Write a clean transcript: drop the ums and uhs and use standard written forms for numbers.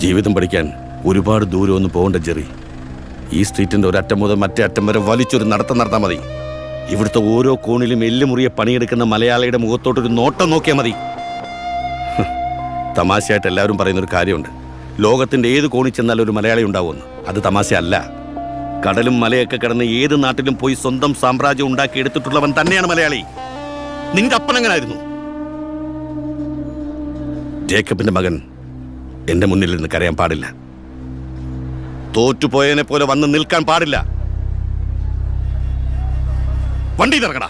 ജീവിതം പഠിക്കാൻ ഒരുപാട് ദൂരമൊന്നും പോകണ്ട ജെറി. ഈ സ്ട്രീറ്റിന്റെ ഒരറ്റം മുതൽ മറ്റേ അറ്റം വരെ വലിച്ചൊരു നടത്തം നടത്താൽ മതി. ഇവിടുത്തെ ഓരോ കോണിലും എല്ലുമുറിയെ പണിയെടുക്കുന്ന മലയാളിയുടെ മുഖത്തോട്ടൊരു നോട്ടം നോക്കിയാൽ മതി. തമാശയായിട്ട് എല്ലാവരും പറയുന്നൊരു കാര്യമുണ്ട്, ലോകത്തിന്റെ ഏത് കോണിൽ ചെന്നാലും ഒരു മലയാളി ഉണ്ടാവുമെന്ന്. അത് തമാശയല്ല. കടലും മലയൊക്കെ കിടന്ന് ഏത് നാട്ടിലും പോയി സ്വന്തം സാമ്രാജ്യം ഉണ്ടാക്കി എടുത്തിട്ടുള്ളവൻ തന്നെയാണ് മലയാളി. നിന്റെ അപ്പനെങ്ങനായിരുന്നു? ജേക്കബിന്റെ മകൻ എന്റെ മുന്നിൽ നിന്ന് കരയാൻ പാടില്ല. തോറ്റുപോയതിനെ പോലെ വന്ന് നിൽക്കാൻ പാടില്ല. വണ്ടി ഇറങ്ങടാ.